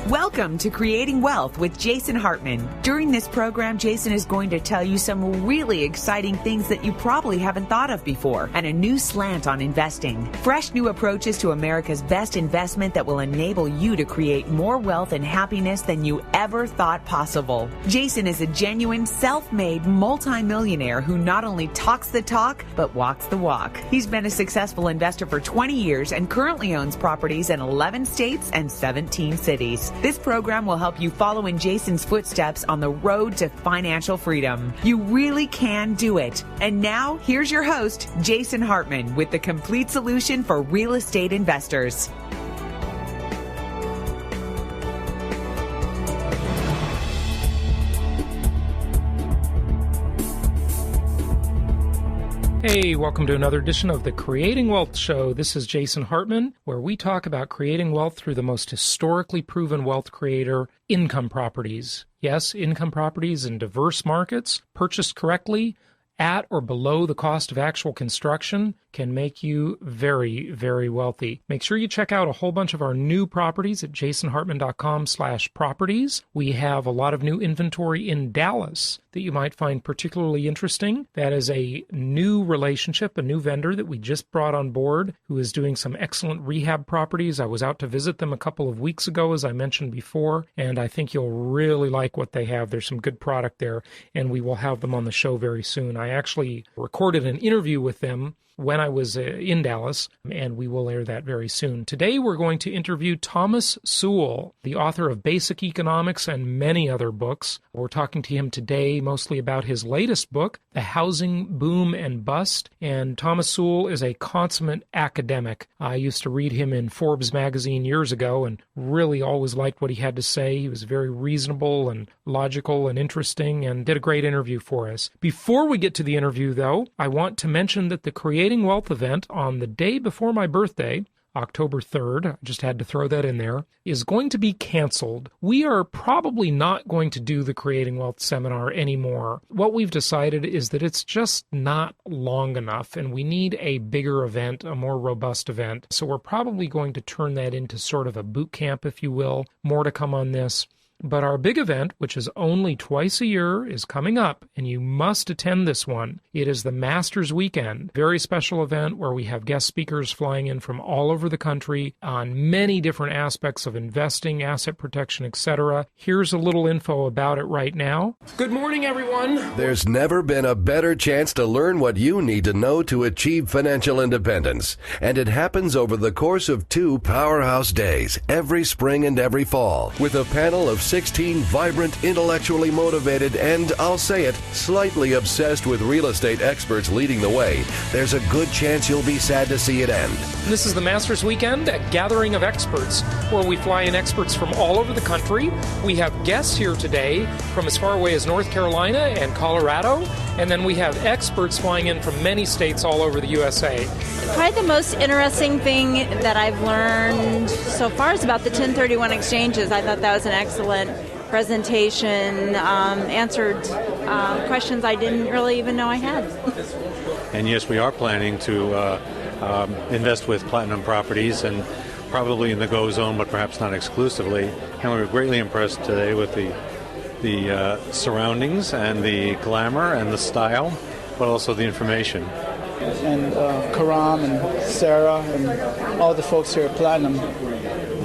Welcome to Creating Wealth with Jason Hartman. During this program, Jason is going to tell you some really exciting things that you probably haven't thought of before and a new slant on investing. Fresh new approaches to America's best investment that will enable you to create more wealth and happiness than you ever thought possible. Jason is a genuine self-made multimillionaire who not only talks the talk, but walks the walk. He's been a successful investor for 20 years and currently owns properties in 11 states and 17 cities. This program will help you follow in Jason's footsteps on the road to financial freedom. You really can do it. And now, here's your host, Jason Hartman, with the complete solution for real estate investors. Hey, welcome to another edition of the Creating Wealth Show. This is Jason Hartman, where we talk about creating wealth through the most historically proven wealth creator, income properties. Yes, income properties in diverse markets, purchased correctly, at or below the cost of actual construction, can make you very, very wealthy. Make sure you check out a whole bunch of our new properties at jasonhartman.com/properties. We have a lot of new inventory in Dallas that you might find particularly interesting. That is a new relationship, a new vendor that we just brought on board who is doing some excellent rehab properties. I was out to visit them a couple of weeks ago, as I mentioned before, and I think you'll really like what they have. There's some good product there, and we will have them on the show very soon. I actually recorded an interview with them when I was in Dallas, and we will air that very soon. Today, we're going to interview Thomas Sowell, the author of Basic Economics and many other books. We're talking to him today mostly about his latest book, The Housing Boom and Bust. And Thomas Sowell is a consummate academic. I used to read him in Forbes magazine years ago and really always liked what he had to say. He was very reasonable and logical and interesting and did a great interview for us. Before we get to the interview, though, I want to mention that the Creating Wealth event on the day before my birthday, October 3rd, I just had to throw that in there, is going to be canceled. We are probably not going to do the Creating Wealth seminar anymore. What we've decided is that it's just not long enough, and we need a bigger event, a more robust event. So we're probably going to turn that into sort of a boot camp, if you will. More to come on this. But our big event, which is only twice a year, is coming up, and you must attend this one. It is the Masters Weekend, very special event where we have guest speakers flying in from all over the country on many different aspects of investing, asset protection, etc. Here's a little info about it right now. Good morning, everyone. There's never been a better chance to learn what you need to know to achieve financial independence, and it happens over the course of 2 powerhouse days, every spring and every fall, with a panel of 16 vibrant, intellectually motivated, and, I'll say it, slightly obsessed with real estate experts leading the way. There's a good chance you'll be sad to see it end. This is the Masters Weekend, a gathering of experts, where we fly in experts from all over the country. We have guests here today from as far away as North Carolina and Colorado, and then we have experts flying in from many states all over the USA. Probably the most interesting thing that I've learned so far is about the 1031 exchanges. I thought that was an excellent presentation, answered questions I didn't really even know I had. And yes, we are planning to invest with Platinum Properties, and probably in the Go Zone, but perhaps not exclusively. And we were greatly impressed today with the surroundings and the glamour and the style, but also the information. And Karam and Sarah and all the folks here at Platinum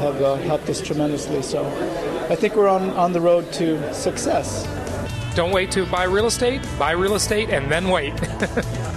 have helped us tremendously. So I think we're on the road to success. Don't wait to buy real estate, and then wait.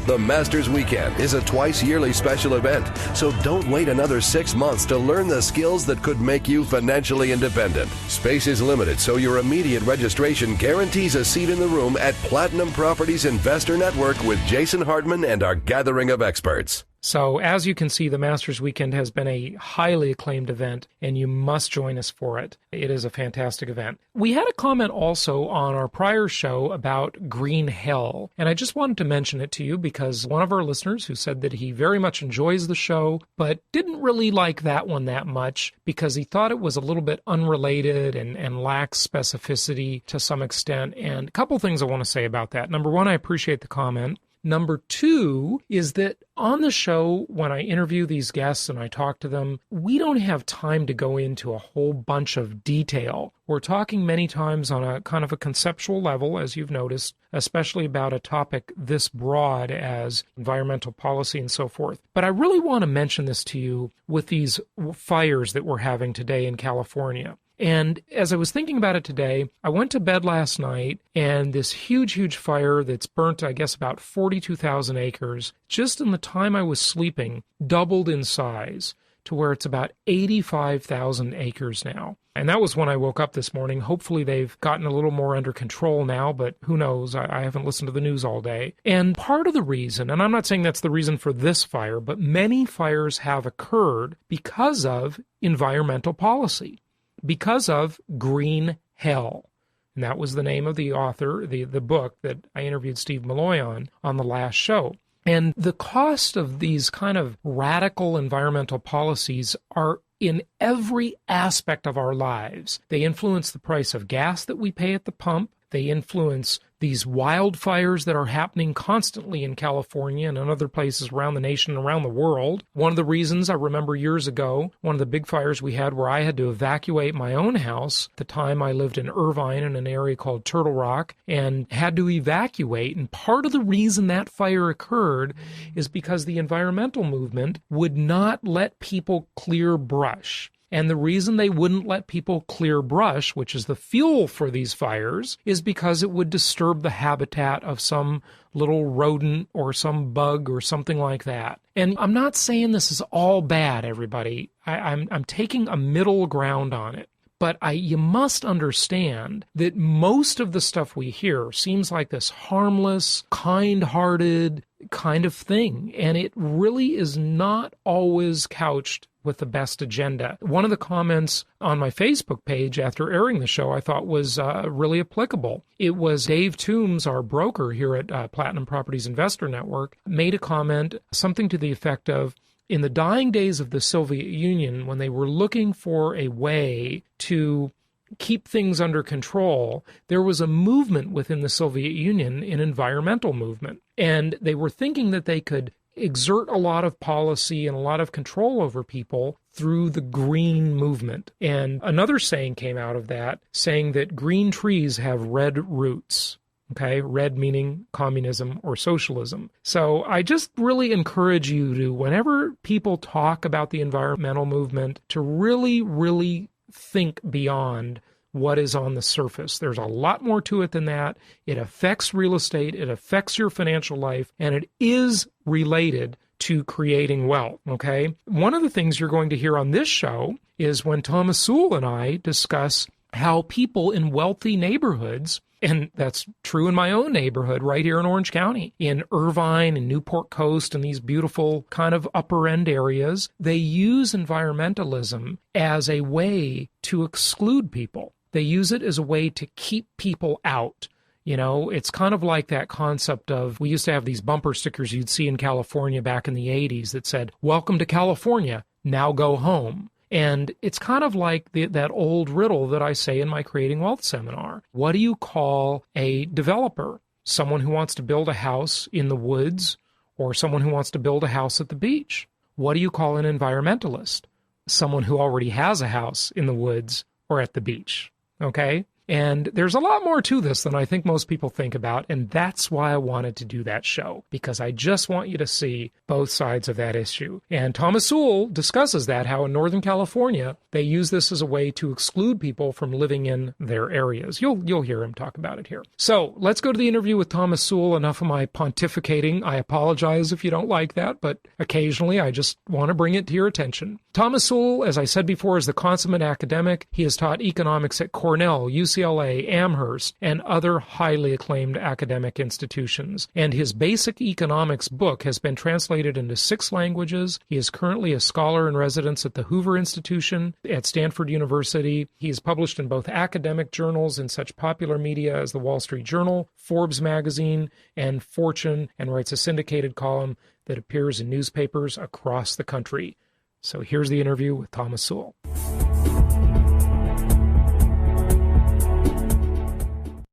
The Masters Weekend is a twice-yearly special event, so don't wait another 6 months to learn the skills that could make you financially independent. Space is limited, so your immediate registration guarantees a seat in the room at Platinum Properties Investor Network with Jason Hartman and our gathering of experts. So as you can see, the Masters Weekend has been a highly acclaimed event, and you must join us for it. It is a fantastic event. We had a comment also on our prior show about green hell, and I just wanted to mention it to you because one of our listeners who said that he very much enjoys the show, but didn't really like that one that much because he thought it was a little bit unrelated and lacks specificity to some extent. And a couple things I want to say about that. Number one, I appreciate the comment. Number two is that on the show, when I interview these guests and I talk to them, we don't have time to go into a whole bunch of detail. We're talking many times on a kind of a conceptual level, as you've noticed, especially about a topic this broad as environmental policy and so forth. But I really want to mention this to you with these fires that we're having today in California. And as I was thinking about it today, I went to bed last night, and this huge fire that's burnt, I guess, about 42,000 acres, just in the time I was sleeping, doubled in size to where it's about 85,000 acres now. And that was when I woke up this morning. Hopefully they've gotten a little more under control now, but who knows? I haven't listened to the news all day. And part of the reason, and I'm not saying that's the reason for this fire, but many fires have occurred because of environmental policy, because of green hell. And that was the name of the author, the book that I interviewed Steve Malloy on the last show. And the cost of these kind of radical environmental policies are in every aspect of our lives. They influence the price of gas that we pay at the pump. They influence these wildfires that are happening constantly in California and in other places around the nation and around the world. One of the reasons I remember years ago, one of the big fires we had where I had to evacuate my own house, at the time I lived in Irvine in an area called Turtle Rock, and had to evacuate. And part of the reason that fire occurred is because the environmental movement would not let people clear brush. And the reason they wouldn't let people clear brush, which is the fuel for these fires, is because it would disturb the habitat of some little rodent or some bug or something like that. And I'm not saying this is all bad, everybody. I'm taking a middle ground on it. But you must understand that most of the stuff we hear seems like this harmless, kind-hearted kind of thing. And it really is not always couched with the best agenda. One of the comments on my Facebook page after airing the show I thought was really applicable. It was Dave Toombs, our broker here at Platinum Properties Investor Network, made a comment, something to the effect of, in the dying days of the Soviet Union, when they were looking for a way to keep things under control, there was a movement within the Soviet Union, an environmental movement. And they were thinking that they could exert a lot of policy and a lot of control over people through the green movement. And another saying came out of that, saying that green trees have red roots. Okay, red meaning communism or socialism. So I just really encourage you to, whenever people talk about the environmental movement, to really think beyond what is on the surface. There's a lot more to it than that. It affects real estate, it affects your financial life, and it is related to creating wealth, okay? One of the things you're going to hear on this show is when Thomas Sowell and I discuss how people in wealthy neighborhoods, and that's true in my own neighborhood right here in Orange County, in Irvine and Newport Coast and these beautiful kind of upper end areas, they use environmentalism as a way to exclude people. They use it as a way to keep people out. You know, it's kind of like that concept of, we used to have these bumper stickers you'd see in California back in the 80s that said, "Welcome to California, now go home." And it's kind of like that old riddle that I say in my Creating Wealth seminar. What do you call a developer? Someone who wants to build a house in the woods, or someone who wants to build a house at the beach? What do you call an environmentalist? Someone who already has a house in the woods or at the beach. Okay? And there's a lot more to this than I think most people think about, and that's why I wanted to do that show, because I just want you to see both sides of that issue. And Thomas Sowell discusses that, how in Northern California, they use this as a way to exclude people from living in their areas. You'll hear him talk about it here. So let's go to the interview with Thomas Sowell. Enough of my pontificating. I apologize if you don't like that, but occasionally I just want to bring it to your attention. Thomas Sowell, as I said before, is the consummate academic. He has taught economics at Cornell, UCLA, Amherst, and other highly acclaimed academic institutions. And his Basic Economics book has been translated into 6 languages. He is currently a scholar in residence at the Hoover Institution at Stanford University. He is published in both academic journals in such popular media as the Wall Street Journal, Forbes magazine, and Fortune, and writes a syndicated column that appears in newspapers across the country. So here's the interview with Thomas Sowell.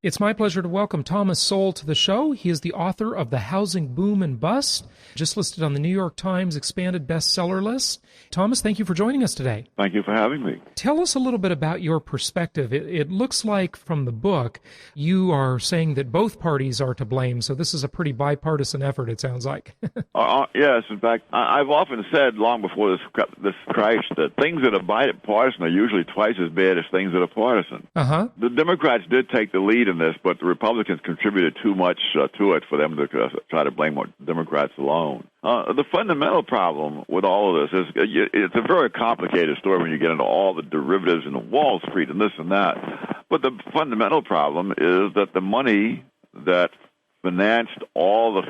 It's my pleasure to welcome Thomas Sowell to the show. He is the author of The Housing Boom and Bust, just listed on the New York Times expanded bestseller list. Thomas, thank you for joining us today. Thank you for having me. Tell us a little bit about your perspective. It looks like from the book you are saying that both parties are to blame, so this is a pretty bipartisan effort, it sounds like. Yes, in fact, I've often said long before this crisis that things that are bipartisan are usually twice as bad as things that are partisan. Uh-huh. The Democrats did take the lead in this, but the Republicans contributed too much to it for them to try to blame Democrats alone. The fundamental problem with all of this is it's a very complicated story when you get into all the derivatives and Wall Street and this and that. But the fundamental problem is that the money that financed all the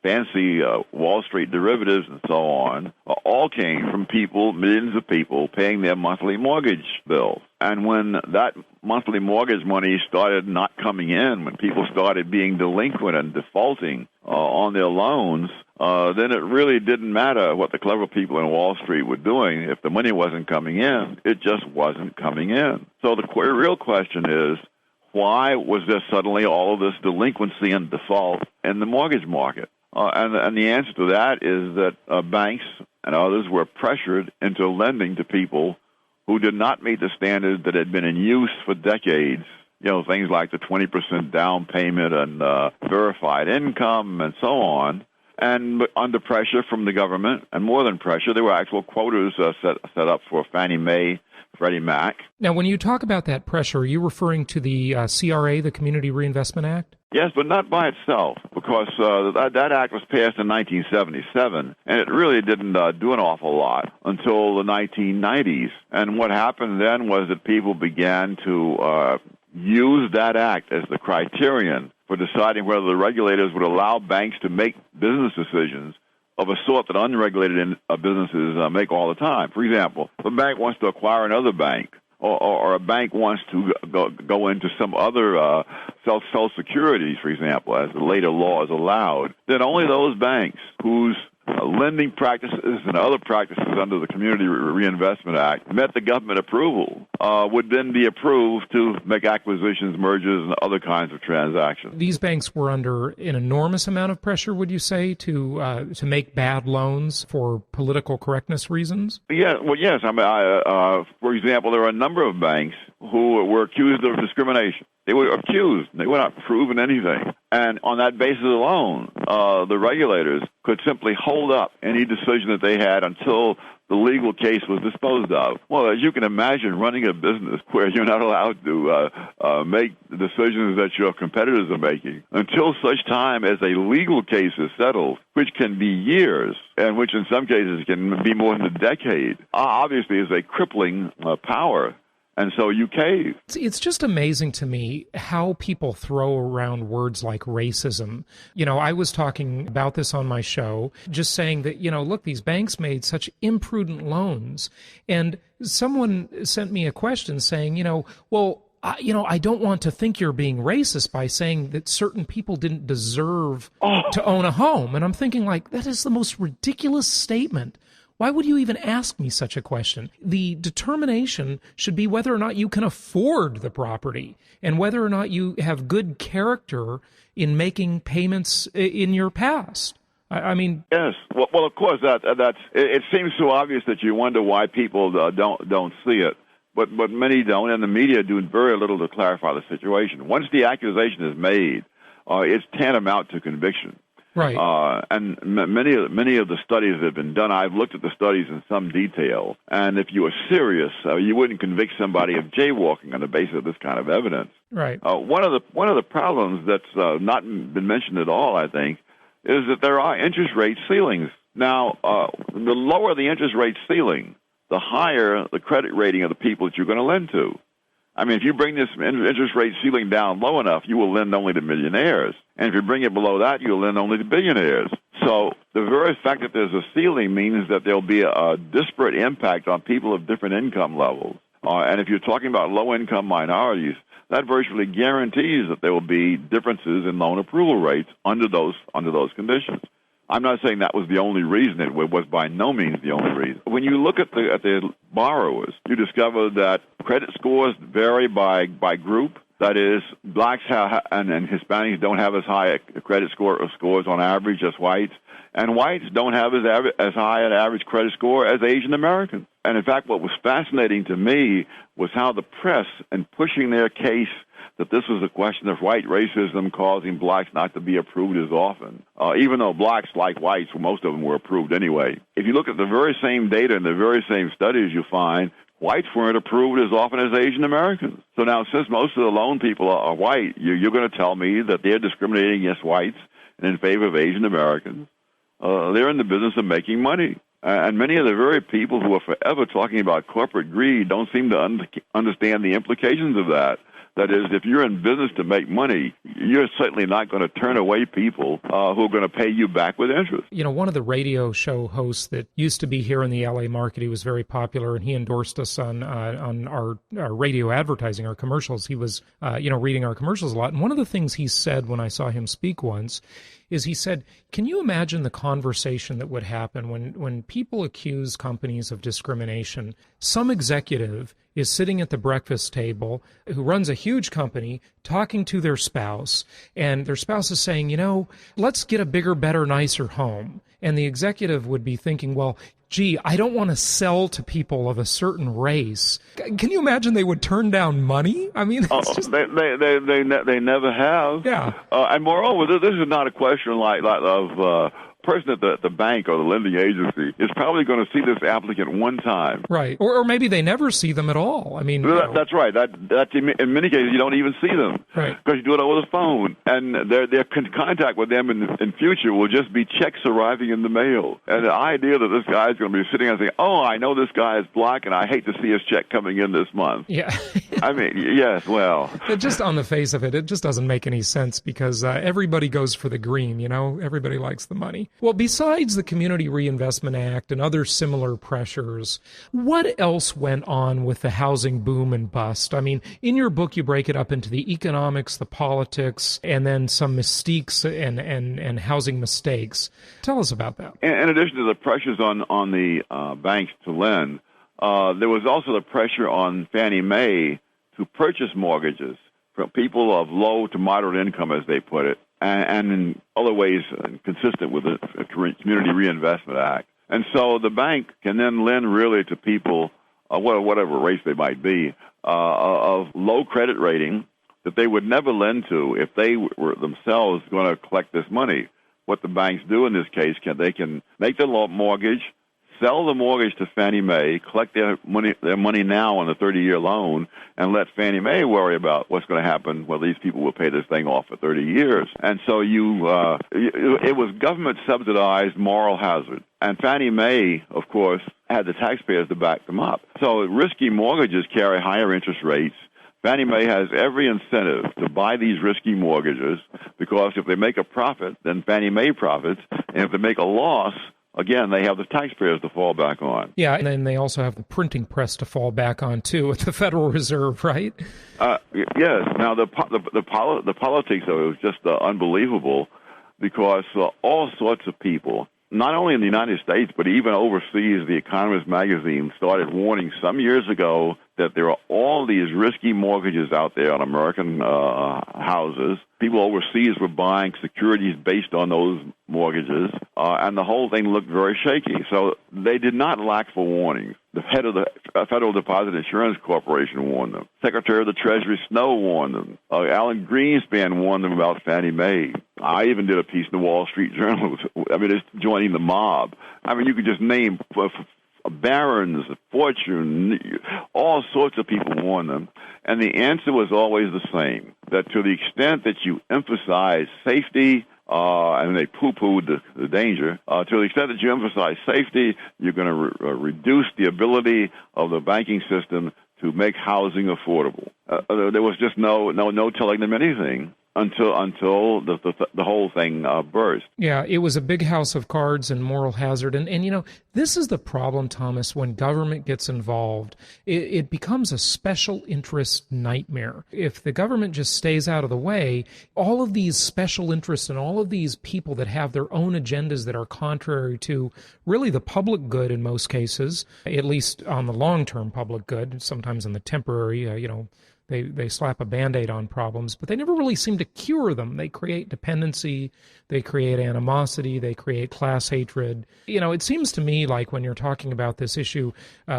fancy Wall Street derivatives and so on all came from people, millions of people, paying their monthly mortgage bills. And when that monthly mortgage money started not coming in, when people started being delinquent and defaulting on their loans, then it really didn't matter what the clever people in Wall Street were doing. If the money wasn't coming in, it just wasn't coming in. So the real question is, why was there suddenly all of this delinquency and default in the mortgage market? And the answer to that is that banks and others were pressured into lending to people who did not meet the standards that had been in use for decades. You know, things like the 20% down payment and verified income and so on. And under pressure from the government, and more than pressure, there were actual quotas set up for Fannie Mae, Freddie Mac. Now, when you talk about that pressure, are you referring to the CRA, the Community Reinvestment Act? Yes, but not by itself, because that act was passed in 1977, and it really didn't do an awful lot until the 1990s. And what happened then was that people began to use that act as the criterion for deciding whether the regulators would allow banks to make business decisions of a sort that unregulated businesses make all the time. For example, if a bank wants to acquire another bank, or a bank wants to go into some other sell securities, for example, as the later law is allowed, then only those banks whose lending practices and other practices under the Community Reinvestment Act met the government approval would then be approved to make acquisitions, mergers, and other kinds of transactions. These banks were under an enormous amount of pressure, would you say, to make bad loans for political correctness reasons? Yeah, well, yes. I mean, for example, there are a number of banks who were accused of discrimination. They were accused. They were not proven anything. And on that basis alone, the regulators could simply hold up any decision that they had until the legal case was disposed of. Well, as you can imagine, running a business where you're not allowed to make the decisions that your competitors are making until such time as a legal case is settled, which can be years, and which in some cases can be more than a decade, obviously is a crippling power. And so you cave. It's just amazing to me how people throw around words like racism. You know, I was talking about this on my show, just saying that, you know, look, these banks made such imprudent loans. And someone sent me a question saying, you know, well, I don't want to think you're being racist by saying that certain people didn't deserve to own a home. And I'm thinking, like, that is the most ridiculous statement. Why would you even ask me such a question? The determination should be whether or not you can afford the property and whether or not you have good character in making payments in your past. I mean, yes. Well, of course, that's. It seems so obvious that you wonder why people don't see it, but many don't, and the media do very little to clarify the situation. Once the accusation is made, it's tantamount to conviction. Right. And many of the studies that have been done, I've looked at the studies in some detail, and if you were serious, you wouldn't convict somebody of jaywalking on the basis of this kind of evidence. Right. One of the problems that's not been mentioned at all, I think, is that there are interest rate ceilings. Now, the lower the interest rate ceiling, the higher the credit rating of the people that you're going to lend to. I mean, if you bring this interest rate ceiling down low enough, you will lend only to millionaires. And if you bring it below that, you'll lend only to billionaires. So the very fact that there's a ceiling means that there'll be a disparate impact on people of different income levels. And if you're talking about low-income minorities, that virtually guarantees that there will be differences in loan approval rates under those conditions. I'm not saying that was the only reason. It was by no means the only reason. When you look at the borrowers, you discover that credit scores vary by group, That is, blacks and Hispanics don't have as high a credit scores on average as whites, and whites don't have as high an average credit score as Asian Americans. And in fact, what was fascinating to me was how the press, in pushing their case that this was a question of white racism causing blacks not to be approved as often, even though blacks, like whites, most of them were approved anyway. If you look at the very same data and the very same studies, you find whites weren't approved as often as Asian Americans. So now, since most of the loan people are white, you're going to tell me that they're discriminating against whites and in favor of Asian Americans. They're in the business of making money. And many of the very people who are forever talking about corporate greed don't seem to understand the implications of that. That is, if you're in business to make money, you're certainly not going to turn away people who are going to pay you back with interest. You know, one of the radio show hosts that used to be here in the LA market, he was very popular, and he endorsed us on our radio advertising, our commercials. He was, reading our commercials a lot. And one of the things he said when I saw him speak once is he said, can you imagine the conversation that would happen when people accuse companies of discrimination? Some executive is sitting at the breakfast table who runs a huge company talking to their spouse, and their spouse is saying, let's get a bigger, better, nicer home. And the executive would be thinking, well, gee, I don't want to sell to people of a certain race. Can you imagine they would turn down money? I mean, they never have. Yeah. And moreover, this is not a question of person at the bank or the lending agency is probably going to see this applicant one time. Right. Or maybe they never see them at all. I mean, that's right. That's in many cases, you don't even see them. Right. Because you do it over the phone. And their contact with them in future will just be checks arriving in the mail. And the idea that this guy is going to be sitting there and saying, oh, I know this guy is black and I hate to see his check coming in this month. Yeah. I mean, yes, well. Just on the face of it, it just doesn't make any sense because everybody goes for the green, everybody likes the money. Well, besides the Community Reinvestment Act and other similar pressures, what else went on with the housing boom and bust? I mean, in your book, you break it up into the economics, the politics, and then some mystiques and housing mistakes. Tell us about that. In addition to the pressures on the banks to lend, there was also the pressure on Fannie Mae to purchase mortgages from people of low to moderate income, as they put it, and in other ways consistent with the Community Reinvestment Act. And so the bank can then lend really to people, whatever race they might be, of low credit rating that they would never lend to if they were themselves going to collect this money. What the banks do in this case, they can make the mortgage, sell the mortgage to Fannie Mae, collect their money now on a 30-year loan, and let Fannie Mae worry about what's going to happen. Well, these people will pay this thing off for 30 years. And so it was government-subsidized moral hazard. And Fannie Mae, of course, had the taxpayers to back them up. So risky mortgages carry higher interest rates. Fannie Mae has every incentive to buy these risky mortgages because if they make a profit, then Fannie Mae profits. And if they make a loss, again, they have the taxpayers to fall back on. Yeah, and then they also have the printing press to fall back on, too, at the Federal Reserve, right? Yes. Now, the politics of it was just unbelievable because all sorts of people, not only in the United States, but even overseas, the Economist magazine started warning some years ago that there are all these risky mortgages out there on American houses. People overseas were buying securities based on those mortgages, and the whole thing looked very shaky. So they did not lack for warnings. The head of the Federal Deposit Insurance Corporation warned them. Secretary of the Treasury Snow warned them. Alan Greenspan warned them about Fannie Mae. I even did a piece in the Wall Street Journal. I mean, it's joining the mob. I mean, you could just name barons, Fortune, all sorts of people warned them. And the answer was always the same, that to the extent that you emphasize safety, and they poo-pooed the danger, to the extent that you emphasize safety, you're going to reduce the ability of the banking system to make housing affordable. There was just no telling them anything until the whole thing burst. Yeah, it was a big house of cards and moral hazard. And this is the problem, Thomas, when government gets involved. It becomes a special interest nightmare. If the government just stays out of the way, all of these special interests and all of these people that have their own agendas that are contrary to really the public good in most cases, at least on the long-term public good, sometimes on the temporary, They slap a Band-Aid on problems, but they never really seem to cure them. They create dependency, they create animosity, they create class hatred. It seems to me like when you're talking about this issue,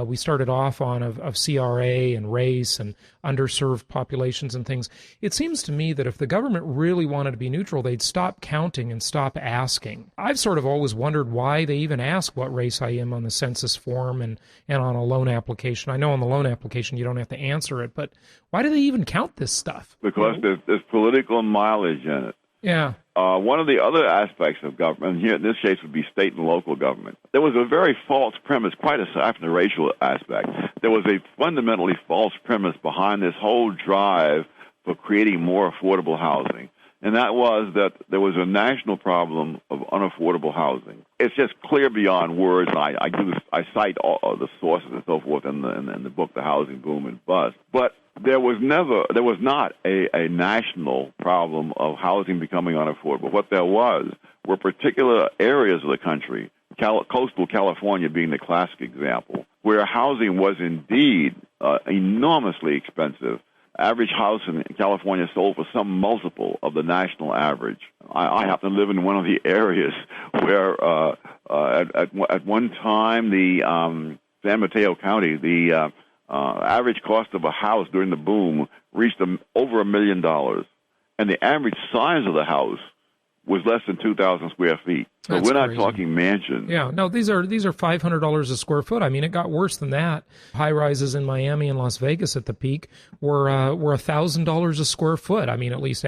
we started off on of CRA and race and underserved populations and things. It seems to me that if the government really wanted to be neutral, they'd stop counting and stop asking. I've sort of always wondered why they even ask what race I am on the census form and on a loan application. I know on the loan application you don't have to answer it, but why do they even count this stuff? Because there's political mileage in it. Yeah. One of the other aspects of government, and here in this case would be state and local government, there was a very false premise, quite aside from the racial aspect. There was a fundamentally false premise behind this whole drive for creating more affordable housing. And that was that there was a national problem of unaffordable housing. It's just clear beyond words. I cite all the sources and so forth in the book, The Housing Boom and Bust. But there was not a national problem of housing becoming unaffordable. What there were particular areas of the country, coastal California being the classic example, where housing was indeed enormously expensive. Average house in California sold for some multiple of the national average. I happen to live in one of the areas where at one time the San Mateo County, the average cost of a house during the boom reached over $1 million, and the average size of the house was less than 2,000 square feet. So That's we're not crazy. talking mansions. Yeah, no, these are $500 a square foot. I mean, it got worse than that. High rises in Miami and Las Vegas at the peak were $1,000 a square foot. I mean, at least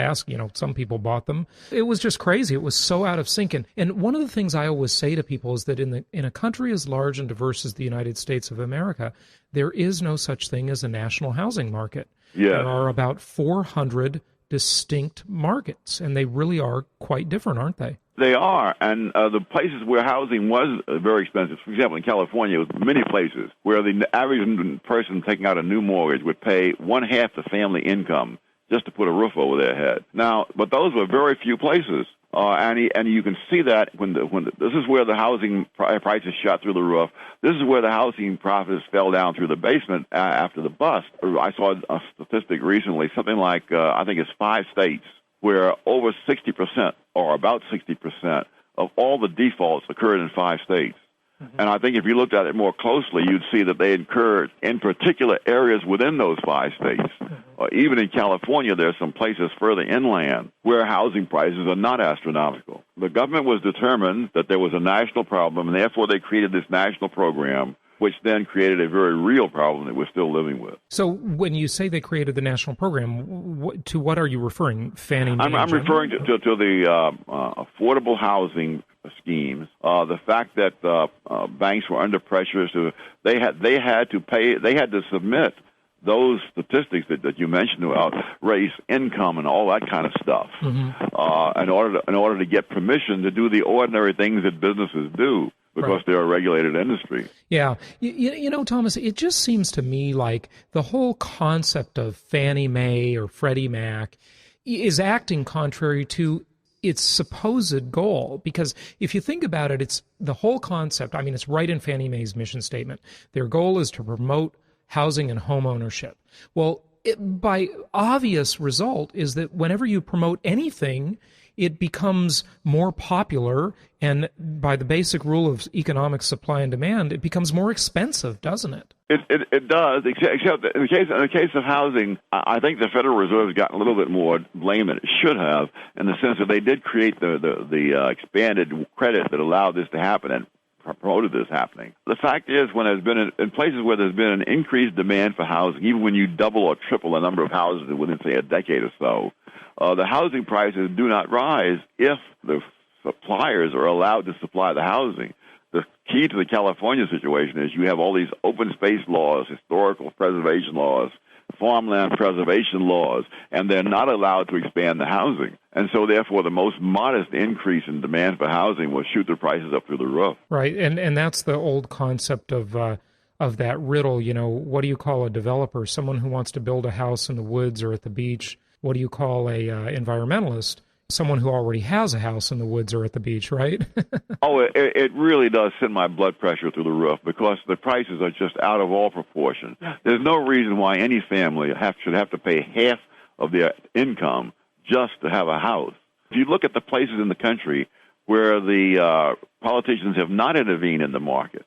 some people bought them. It was just crazy. It was so out of sync. And one of the things I always say to people is that in a country as large and diverse as the United States of America, there is no such thing as a national housing market. Yeah. There are about 400 distinct markets, and they really are quite different, aren't they? They are, and the places where housing was very expensive, for example, in California, there was many places where the average person taking out a new mortgage would pay one half the family income just to put a roof over their head. Now, but those were very few places, and you can see that when this is where the housing prices shot through the roof. This is where the housing profits fell down through the basement after the bust. I saw a statistic recently, something like I think it's 5 states where over 60% or about 60% of all the defaults occurred in 5 states. Mm-hmm. And I think if you looked at it more closely, you'd see that they occurred in particular areas within those 5 states. Mm-hmm. Even in California, there are some places further inland where housing prices are not astronomical. The government was determined that there was a national problem, and therefore they created this national program, which then created a very real problem that we're still living with. So when you say they created the national program, to what are you referring? Fannie Mae? I'm referring to the affordable housing schemes. The fact that banks were under pressure, so they had to submit those statistics that you mentioned about race, income, and all that kind of stuff, mm-hmm. in order to get permission to do the ordinary things that businesses do. Because right. They're a regulated industry. Yeah. You know, Thomas, it just seems to me like the whole concept of Fannie Mae or Freddie Mac is acting contrary to its supposed goal. Because if you think about it, it's the whole concept. I mean, it's right in Fannie Mae's mission statement. Their goal is to promote housing and home ownership. Well, by obvious result is that whenever you promote anything, it becomes more popular, and by the basic rule of economic supply and demand, it becomes more expensive, doesn't it? It does, except in the case of housing, I think the Federal Reserve has gotten a little bit more blame than it should have, in the sense that they did create the expanded credit that allowed this to happen and promoted this happening. The fact is, when there's been in places where there's been an increased demand for housing, even when you double or triple the number of houses within, say, a decade or so, the housing prices do not rise if the suppliers are allowed to supply the housing. The key to the California situation is you have all these open space laws, historical preservation laws, farmland preservation laws, and they're not allowed to expand the housing. And so, therefore, the most modest increase in demand for housing will shoot the prices up through the roof. Right, and that's the old concept of that riddle. You know, what do you call a developer? Someone who wants to build a house in the woods or at the beach. What do you call a environmentalist? someone who already has a house in the woods or at the beach, right? Oh, it really does send my blood pressure through the roof because the prices are just out of all proportion. There's no reason why any family should have to pay half of their income just to have a house. If you look at the places in the country where the politicians have not intervened in the market,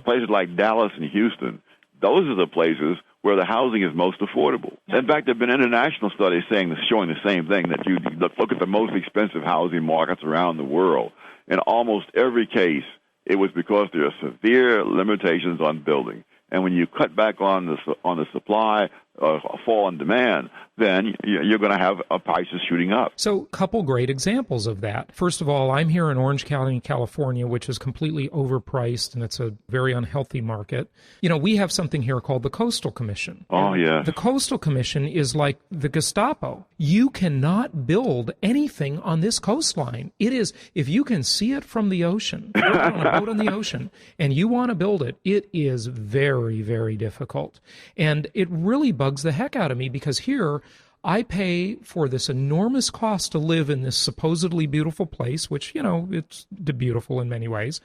places like Dallas and Houston, those are the places where the housing is most affordable. In fact, there have been international studies showing the same thing, that you look at the most expensive housing markets around the world. In almost every case, it was because there are severe limitations on building. And when you cut back on the supply, fall in demand, then you're going to have prices shooting up. So a couple great examples of that. First of all, I'm here in Orange County, California, which is completely overpriced, and it's a very unhealthy market. We have something here called the Coastal Commission. Oh, yeah. The Coastal Commission is like the Gestapo. You cannot build anything on this coastline. It is, if you can see it from the ocean, if you're on a boat on the ocean, and you want to build it, it is very, very difficult. And it really bugs the heck out of me because here I pay for this enormous cost to live in this supposedly beautiful place, which, it's beautiful in many ways,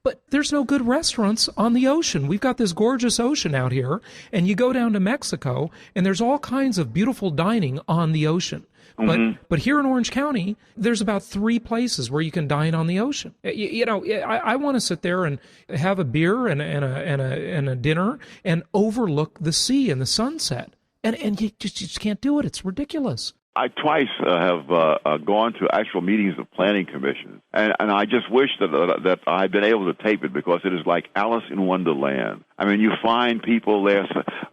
but there's no good restaurants on the ocean. We've got this gorgeous ocean out here, and you go down to Mexico, and there's all kinds of beautiful dining on the ocean. But here in Orange County, there's about 3 places where you can dine on the ocean. I want to sit there and have a beer and a dinner and overlook the sea and the sunset. And you just can't do it. It's ridiculous. I twice have gone to actual meetings of planning commissions, and I just wish that I had been able to tape it because it is like Alice in Wonderland. I mean, you find people there,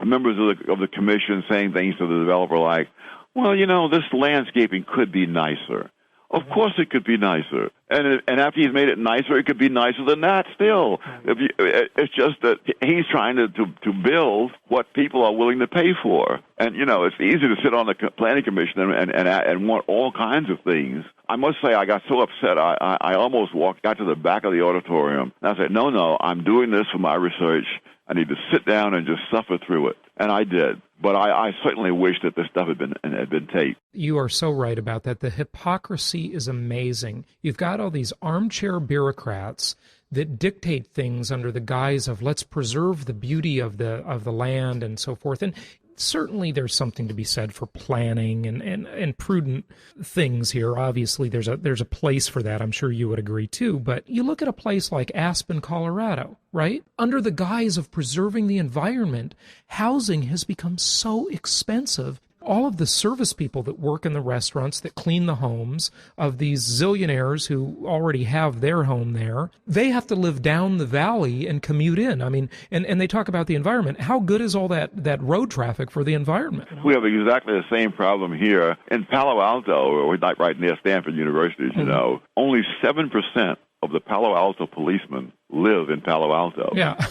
members of the commission, saying things to the developer like, well, this landscaping could be nicer. Of course it could be nicer. And after he's made it nicer, it could be nicer than that still. It's just that he's trying to build what people are willing to pay for. And, it's easy to sit on the planning commission and want all kinds of things. I must say I got so upset I almost walked out to the back of the auditorium. And I said, no, I'm doing this for my research. I need to sit down and just suffer through it. And I did. But I certainly wish that this stuff had been taped. You are so right about that. The hypocrisy is amazing. You've got all these armchair bureaucrats that dictate things under the guise of let's preserve the beauty of the land and so forth. And certainly there's something to be said for planning and prudent things here. Obviously, there's a place for that. I'm sure you would agree too. But you look at a place like Aspen, Colorado, right? Under the guise of preserving the environment, housing has become so expensive. All of the service people that work in the restaurants, that clean the homes of these zillionaires who already have their home there, they have to live down the valley and commute in. I mean, and they talk about the environment. How good is all that road traffic for the environment? We have exactly the same problem here in Palo Alto, we're right near Stanford University, as you know. Only 7% of the Palo Alto policemen live in Palo Alto. Yeah.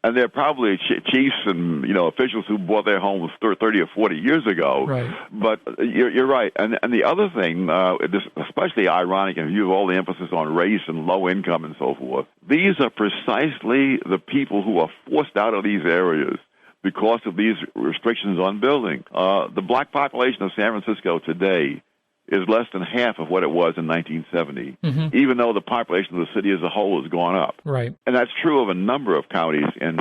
And they're probably chiefs and officials who bought their homes 30 or 40 years ago. Right. But you're right. And the other thing, especially ironic in view of all the emphasis on race and low income and so forth, these are precisely the people who are forced out of these areas because of these restrictions on building. The black population of San Francisco today is less than half of what it was in 1970, even though the population of the city as a whole has gone up. Right. And that's true of a number of counties in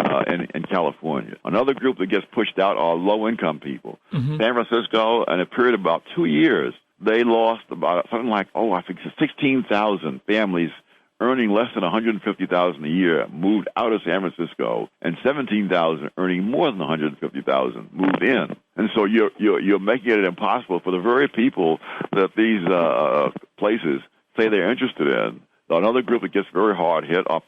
California. Another group that gets pushed out are low-income people. San Francisco, in a period of about 2 years, they lost about something like, I think 16,000 families earning less than $150,000 a year moved out of San Francisco, and 17,000 earning more than $150,000 moved in. And so you're making it impossible for the very people that these places say they're interested in. Another group that gets very hard hit are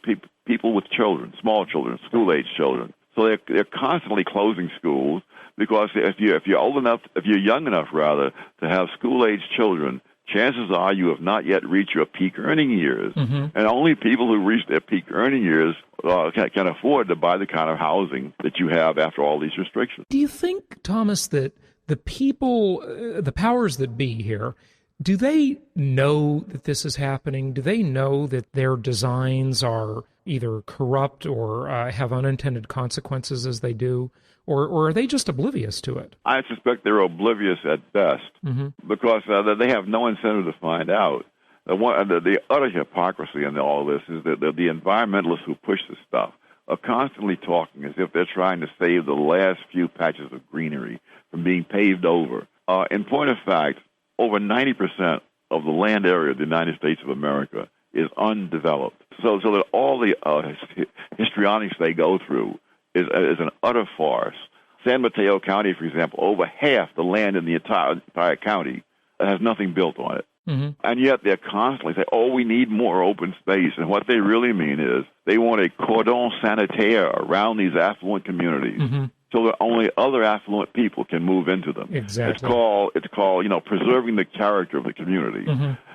people with children, small children, school-age children. So they're constantly closing schools because if you're young enough to have school-age children, chances are you have not yet reached your peak earning years. And only people who reach their peak earning years can afford to buy the kind of housing that you have after all these restrictions. Do you think, Thomas, that the people, the powers that be here, do they know that this is happening? Do they know that their designs are either corrupt or have unintended consequences as they do? Or are they just oblivious to it? I suspect they're oblivious at best because they have no incentive to find out. The utter hypocrisy in all this is that the environmentalists who push this stuff are constantly talking as if they're trying to save the last few patches of greenery from being paved over. In point of fact, over 90% of the land area of the United States of America is undeveloped. So that all the histrionics they go through is an utter farce. San Mateo County, for example, over half the land in the entire county has nothing built on it. And yet they're constantly saying, we need more open space. And what they really mean is they want a cordon sanitaire around these affluent communities so that only other affluent people can move into them. Exactly. It's called preserving the character of the community.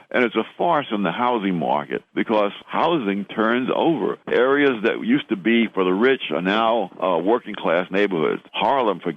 And it's a farce in the housing market because housing turns over. Areas that used to be for the rich are now working-class neighborhoods. Harlem, for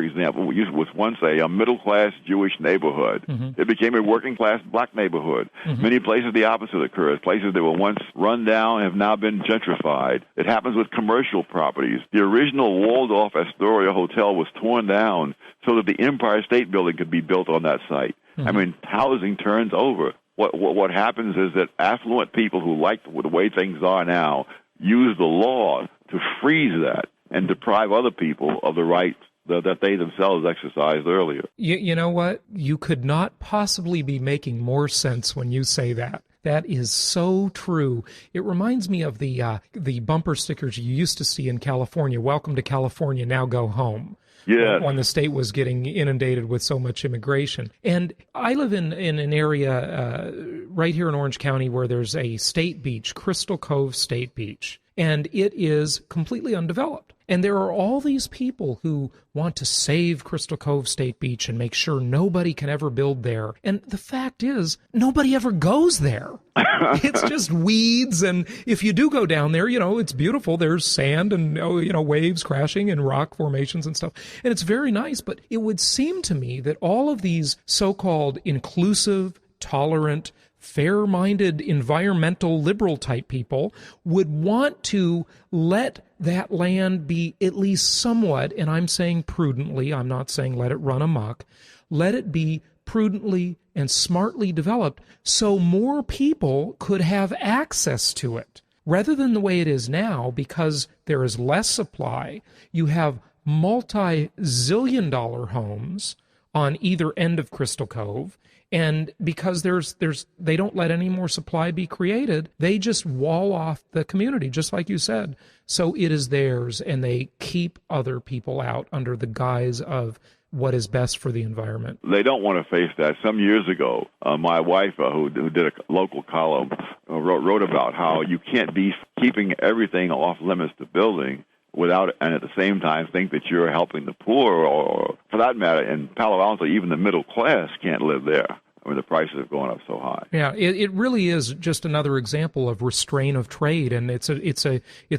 example, was once a middle-class Jewish neighborhood. It became a working-class black neighborhood. Many places the opposite occurs. Places that were once run down have now been gentrified. It happens with commercial properties. The original walled-off Astoria Hotel was torn down so that the Empire State Building could be built on that site. I mean, housing turns over. What happens is that affluent people who like the way things are now use the law to freeze that and deprive other people of the rights that they themselves exercised earlier. You know what? You could not possibly be making more sense when you say that. That is so true. It reminds me of the bumper stickers you used to see in California. Welcome to California, now go home. Yes. When the state was getting inundated with so much immigration. And I live in an area right here in Orange County where there's a state beach, Crystal Cove State Beach, and it is completely undeveloped. And there are all these people who want to save Crystal Cove State Beach and make sure nobody can ever build there. And the fact is, nobody ever goes there. It's just weeds. And if you do go down there, it's beautiful. There's sand and, waves crashing and rock formations and stuff. And it's very nice. But it would seem to me that all of these so-called inclusive, tolerant, fair-minded, environmental, liberal type people would want to let that land be at least somewhat, and I'm saying prudently, I'm not saying let it run amok, let it be prudently and smartly developed so more people could have access to it. Rather than the way it is now, because there is less supply, you have multi-zillion-dollar homes on either end of Crystal Cove. And because they don't let any more supply be created, they just wall off the community, just like you said. So it is theirs, and they keep other people out under the guise of what is best for the environment. They don't want to face that. Some years ago, my wife, who did a local column, wrote about how you can't be keeping everything off limits to building without, and at the same time think that you're helping the poor, or for that matter, in Palo Alto, even the middle class can't live there. I mean, the prices have gone up so high. Yeah, it really is just another example of restraint of trade, and it's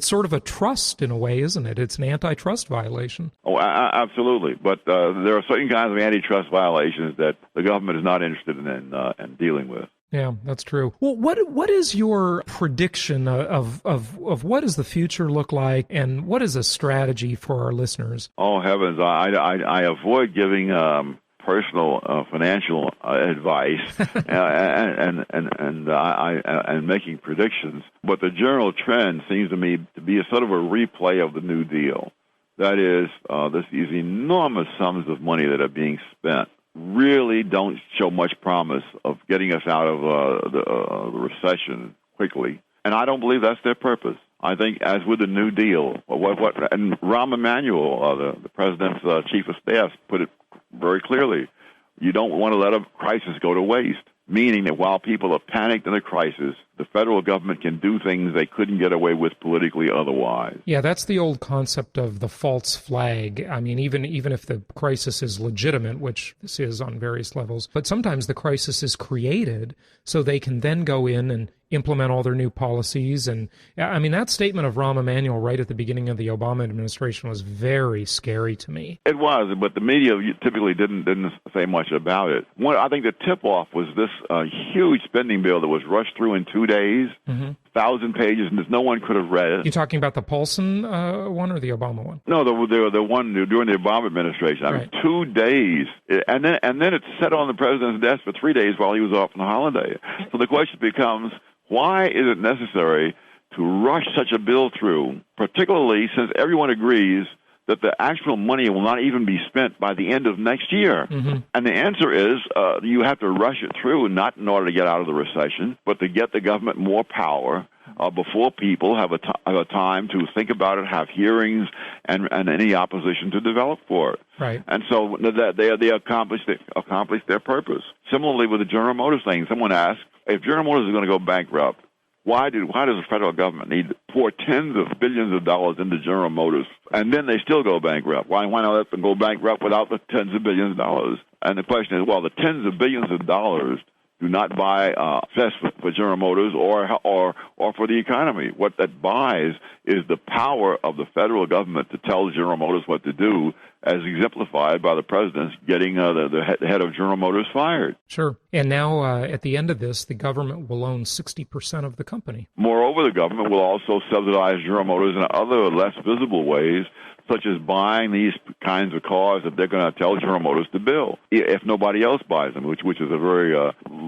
sort of a trust in a way, isn't it? It's an antitrust violation. Oh, absolutely. But there are certain kinds of antitrust violations that the government is not interested in dealing with. Yeah, that's true. Well, what is your prediction of what does the future look like, and what is a strategy for our listeners? Oh heavens, I avoid giving personal financial advice and making predictions, but the general trend seems to me to be a sort of a replay of the New Deal. That is, these enormous sums of money that are being spent really don't show much promise of getting us out of the recession quickly. And I don't believe that's their purpose. I think, as with the New Deal, and Rahm Emanuel, the president's chief of staff, put it very clearly, you don't want to let a crisis go to waste, meaning that while people are panicked in a crisis, the federal government can do things they couldn't get away with politically otherwise. Yeah, that's the old concept of the false flag. I mean, even if the crisis is legitimate, which this is on various levels, but sometimes the crisis is created so they can then go in and implement all their new policies. And I mean, that statement of Rahm Emanuel right at the beginning of the Obama administration was very scary to me. It was, but the media typically didn't say much about it. I think the tip-off was this huge spending bill that was rushed through in 2 days. 1,000 pages, and no one could have read it. You talking about the Paulson one or the Obama one? No, the one during the Obama administration. I mean, 2 days, and then it's sat on the president's desk for 3 days while he was off on holiday. So the question becomes, why is it necessary to rush such a bill through, particularly since everyone agrees that the actual money will not even be spent by the end of next year? Mm-hmm. And the answer is you have to rush it through, not in order to get out of the recession, but to get the government more power before people have a time to think about it, have hearings, and any opposition to develop for it. Right. And so they accomplished their purpose. Similarly with the General Motors thing, someone asked, if General Motors is going to go bankrupt, why does the federal government need to pour tens of billions of dollars into General Motors, and then they still go bankrupt? Why not let them go bankrupt without the tens of billions of dollars? And the question is, well, the tens of billions of dollars do not buy success for General Motors or for the economy. What that buys is the power of the federal government to tell General Motors what to do, as exemplified by the president's getting the head of General Motors fired. Sure. And now, at the end of this, the government will own 60% of the company. Moreover, the government will also subsidize General Motors in other less visible ways, such as buying these kinds of cars that they're going to tell General Motors to build, if nobody else buys them, which is a very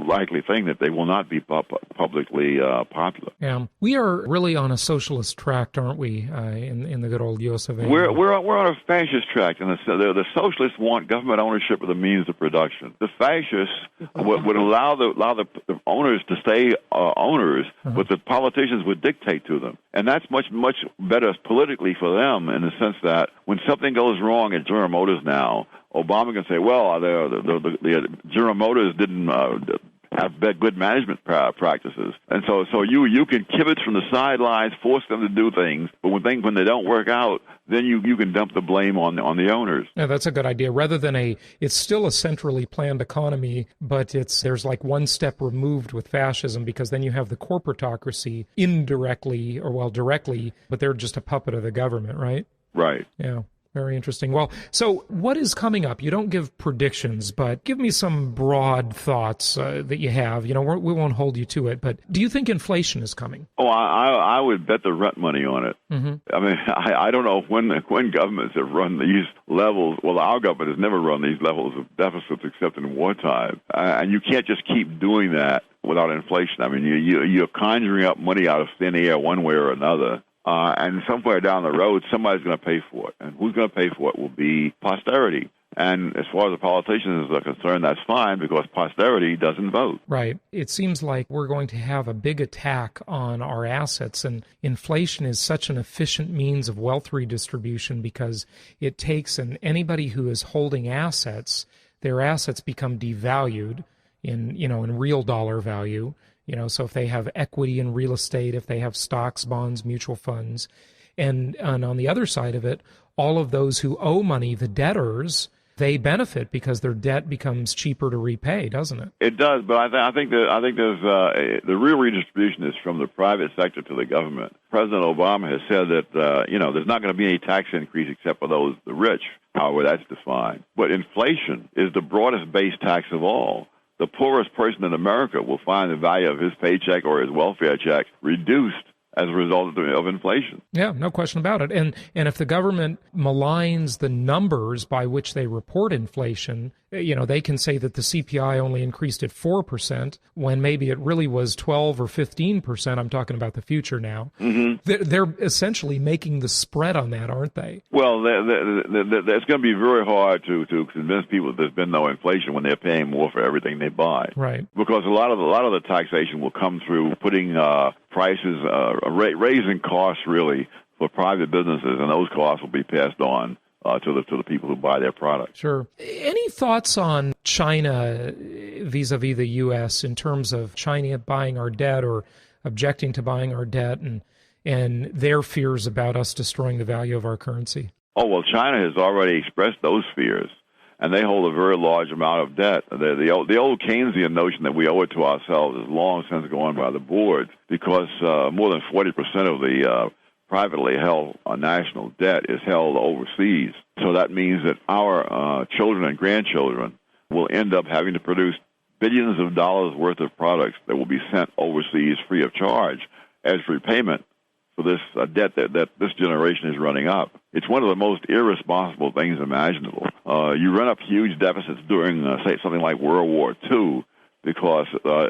likely thing that they will not be publicly popular. Yeah, we are really on a socialist track, aren't we? In the good old U.S. of A. We're on a fascist track, and the socialists want government ownership of the means of production. The fascists would allow the owners to stay owners, but the politicians would dictate to them, and that's much better politically for them in the sense that when something goes wrong at General Motors now, Obama can say, well, the General Motors didn't have good management practices. And so you can kibitz from the sidelines, force them to do things, but when they don't work out, then you can dump the blame on the owners. Yeah, that's a good idea. Rather than it's still a centrally planned economy, but there's like one step removed with fascism, because then you have the corporatocracy indirectly, or directly, but they're just a puppet of the government, right? Right. Yeah. Very interesting. Well, so what is coming up? You don't give predictions, but give me some broad thoughts that you have. We won't hold you to it, but do you think inflation is coming? Oh, I would bet the rent money on it. Mm-hmm. I mean, I don't know when governments have run these levels. Well, our government has never run these levels of deficits except in wartime, and you can't just keep doing that without inflation. I mean, you're conjuring up money out of thin air one way or another. And somewhere down the road, somebody's going to pay for it. And who's going to pay for it will be posterity. And as far as the politicians are concerned, that's fine, because posterity doesn't vote. Right. It seems like we're going to have a big attack on our assets. And inflation is such an efficient means of wealth redistribution, because it takes anybody who is holding assets, their assets become devalued in real dollar value. So if they have equity in real estate, if they have stocks, bonds, mutual funds, and on the other side of it, all of those who owe money, the debtors, they benefit because their debt becomes cheaper to repay, doesn't it? It does, but I think there's the real redistribution is from the private sector to the government. President Obama has said that there's not going to be any tax increase except for the rich, however that's defined. But inflation is the broadest base tax of all. The poorest person in America will find the value of his paycheck or his welfare check reduced as a result of inflation. Yeah, no question about it. And if the government maligns the numbers by which they report inflation, they can say that the CPI only increased at 4% when maybe it really was 12 or 15%. I'm talking about the future now. Mm-hmm. They're essentially making the spread on that, aren't they? Well, it's going to be very hard to convince people that there's been no inflation when they're paying more for everything they buy. Right. Because a lot of the taxation will come through putting prices, raising costs really for private businesses, and those costs will be passed on to the people who buy their products. Sure. Any thoughts on China vis-a-vis the U.S. in terms of China buying our debt or objecting to buying our debt and their fears about us destroying the value of our currency? Oh, well, China has already expressed those fears, and they hold a very large amount of debt. The old Keynesian notion that we owe it to ourselves is long since gone by the board, because more than 40% of the privately held national debt is held overseas. So that means that our children and grandchildren will end up having to produce billions of dollars worth of products that will be sent overseas free of charge. as repayment for this debt that this generation is running up. It's one of the most irresponsible things imaginable. You run up huge deficits during, say, something like World War II, because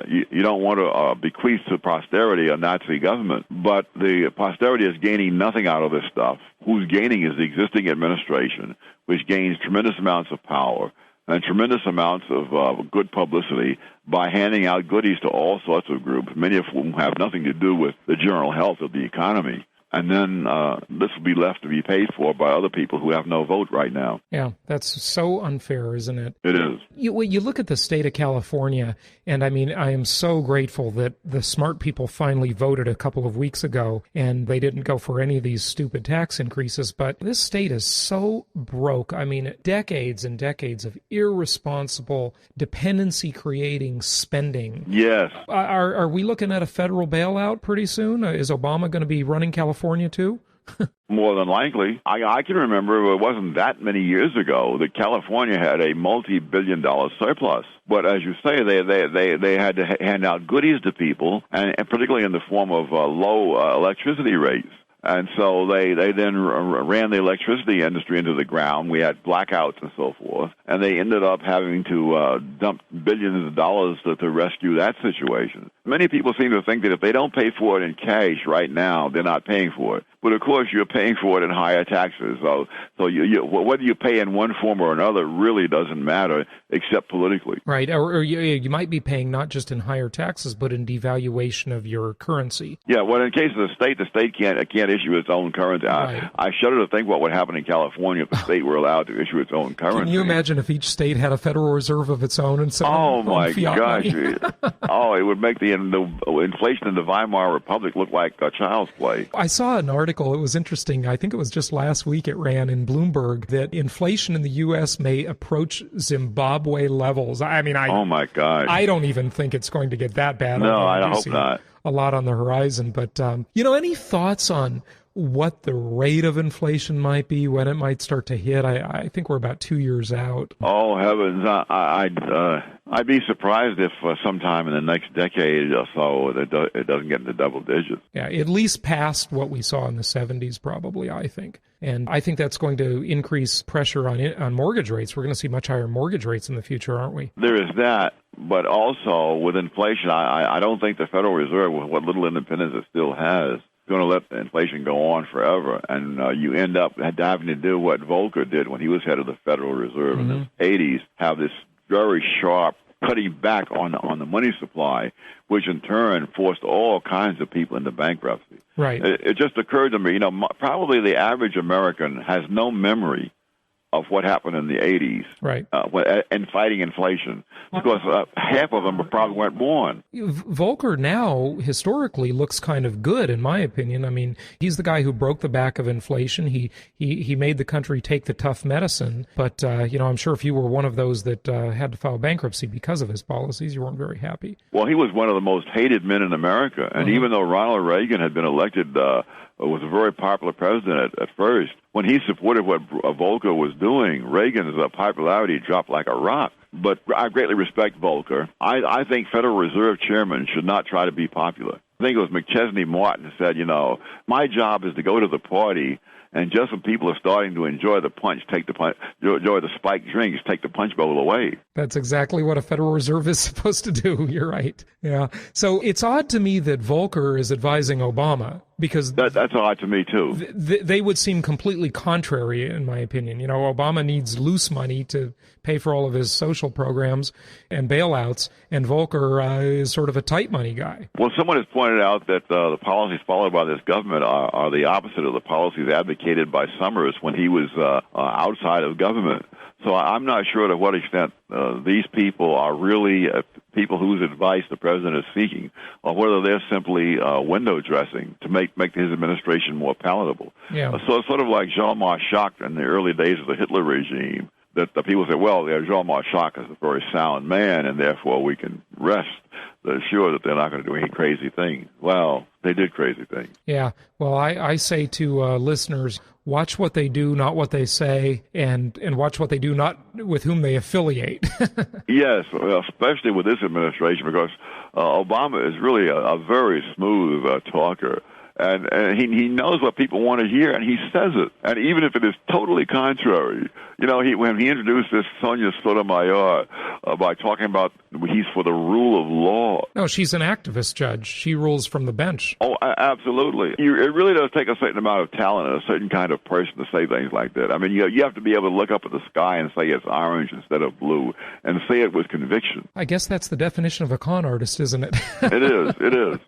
you don't want to bequeath to posterity a Nazi government. But the posterity is gaining nothing out of this stuff. Who's gaining is the existing administration, which gains tremendous amounts of power and tremendous amounts of good publicity by handing out goodies to all sorts of groups, many of whom have nothing to do with the general health of the economy. And then this will be left to be paid for by other people who have no vote right now. Yeah, that's so unfair, isn't it? It is. You look at the state of California, and I mean, I am so grateful that the smart people finally voted a couple of weeks ago, and they didn't go for any of these stupid tax increases. But this state is so broke. I mean, decades and decades of irresponsible, dependency-creating spending. Yes. Are we looking at a federal bailout pretty soon? Is Obama going to be running California too? More than likely. I can remember it wasn't that many years ago that California had a multi-billion-dollar surplus. But as you say, they had to hand out goodies to people, and particularly in the form of low electricity rates. And so they then ran the electricity industry into the ground. We had blackouts and so forth. And they ended up having to dump billions of dollars to rescue that situation. Many people seem to think that if they don't pay for it in cash right now, they're not paying for it. But, of course, you're paying for it in higher taxes. So you whether you pay in one form or another really doesn't matter, except politically. Right. Or you might be paying not just in higher taxes, but in devaluation of your currency. Yeah, well, in case of the state can't issue its own currency. Right. I shudder to think what would happen in California if the state were allowed to issue its own currency. Can you imagine if each state had a Federal Reserve of its own and so Oh, my fiat gosh. money? It would make the inflation in the Weimar Republic look like a child's play. I saw an article. It was interesting. I think it was just last week it ran in Bloomberg that inflation in the U.S. may approach Zimbabwe levels. I mean, oh, my gosh. I don't even think it's going to get that bad. No, I hope not. A lot on the horizon. But, any thoughts on what the rate of inflation might be, when it might start to hit? I think we're about 2 years out. Oh, heavens. I'd be surprised if sometime in the next decade or so it doesn't get into double digits. Yeah, at least past what we saw in the 70s probably, I think. And I think that's going to increase pressure on mortgage rates. We're going to see much higher mortgage rates in the future, aren't we? There is that. But also with inflation, I don't think the Federal Reserve, with what little independence it still has, going to let the inflation go on forever, and you end up having to do what Volcker did when he was head of the Federal Reserve in the 80s, have this very sharp cutting back on the money supply, which in turn forced all kinds of people into bankruptcy. Right. It just occurred to me, probably the average American has no memory of what happened in the 80s, right? And fighting inflation, because half of them probably weren't born. Volcker now, historically, looks kind of good, in my opinion. I mean, he's the guy who broke the back of inflation. He made the country take the tough medicine. But, I'm sure if you were one of those that had to file bankruptcy because of his policies, you weren't very happy. Well, he was one of the most hated men in America. And even though Ronald Reagan had been elected, was a very popular president at first, when he supported what Volcker was doing, Reagan's popularity dropped like a rock. But I greatly respect Volcker. I think Federal Reserve chairmen should not try to be popular. I think it was McChesney Martin who said, my job is to go to the party, and just when people are starting to enjoy the punch, enjoy the spiked drinks, take the punch bowl away. That's exactly what a Federal Reserve is supposed to do. You're right. Yeah. So it's odd to me that Volcker is advising Obama, because that's odd to me too. They would seem completely contrary, in my opinion. Obama needs loose money to pay for all of his social programs and bailouts, and Volcker is sort of a tight money guy. Well, someone has pointed out that the policies followed by this government are the opposite of the policies advocated by Summers when he was outside of government. So I'm not sure to what extent these people are really people whose advice the president is seeking, or whether they're simply window dressing to make his administration more palatable. Yeah. So it's sort of like Jean-Marc Jacques in the early days of the Hitler regime, that the people say, well, Jean-Marc Jacques is a very sound man, and therefore we can rest sure that they're not going to do any crazy things. Well, they did crazy things. Yeah. Well, I say to listeners, watch what they do, not what they say, and watch what they do, not with whom they affiliate. Yes, especially with this administration, because Obama is really a very smooth talker. And he knows what people want to hear, and he says it. And even if it is totally contrary, when he introduced this Sonia Sotomayor by talking about he's for the rule of law. No, she's an activist, Judge. She rules from the bench. Oh, absolutely. It really does take a certain amount of talent and a certain kind of person to say things like that. I mean, you have to be able to look up at the sky and say it's orange instead of blue, and say it with conviction. I guess that's the definition of a con artist, isn't it? It is.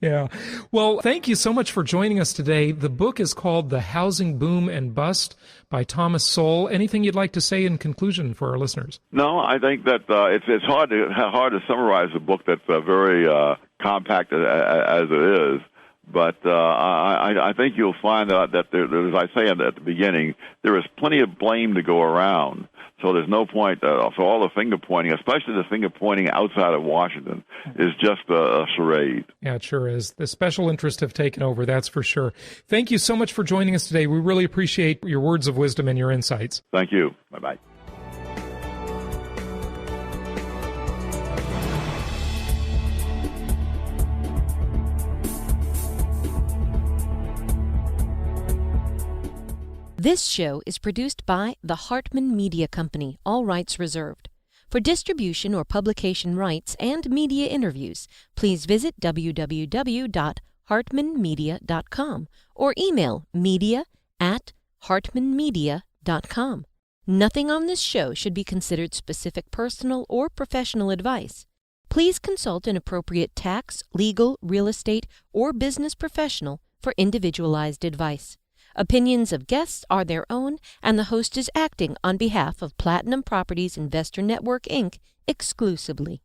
Yeah. Well, thank you so much for joining us today. The book is called The Housing Boom and Bust by Thomas Sowell. Anything you'd like to say in conclusion for our listeners? No, I think that it's hard to summarize a book that's very compact as it is. But I think you'll find that there, as I say at the beginning, there is plenty of blame to go around. So there's no point for all the finger pointing, especially the finger pointing outside of Washington, is just a charade. Yeah, it sure is. The special interests have taken over, that's for sure. Thank you so much for joining us today. We really appreciate your words of wisdom and your insights. Thank you. Bye-bye. This show is produced by the Hartman Media Company, all rights reserved. For distribution or publication rights and media interviews, please visit www.hartmanmedia.com or email media@hartmanmedia.com. Nothing on this show should be considered specific personal or professional advice. Please consult an appropriate tax, legal, real estate, or business professional for individualized advice. Opinions of guests are their own, and the host is acting on behalf of Platinum Properties Investor Network, Inc. exclusively.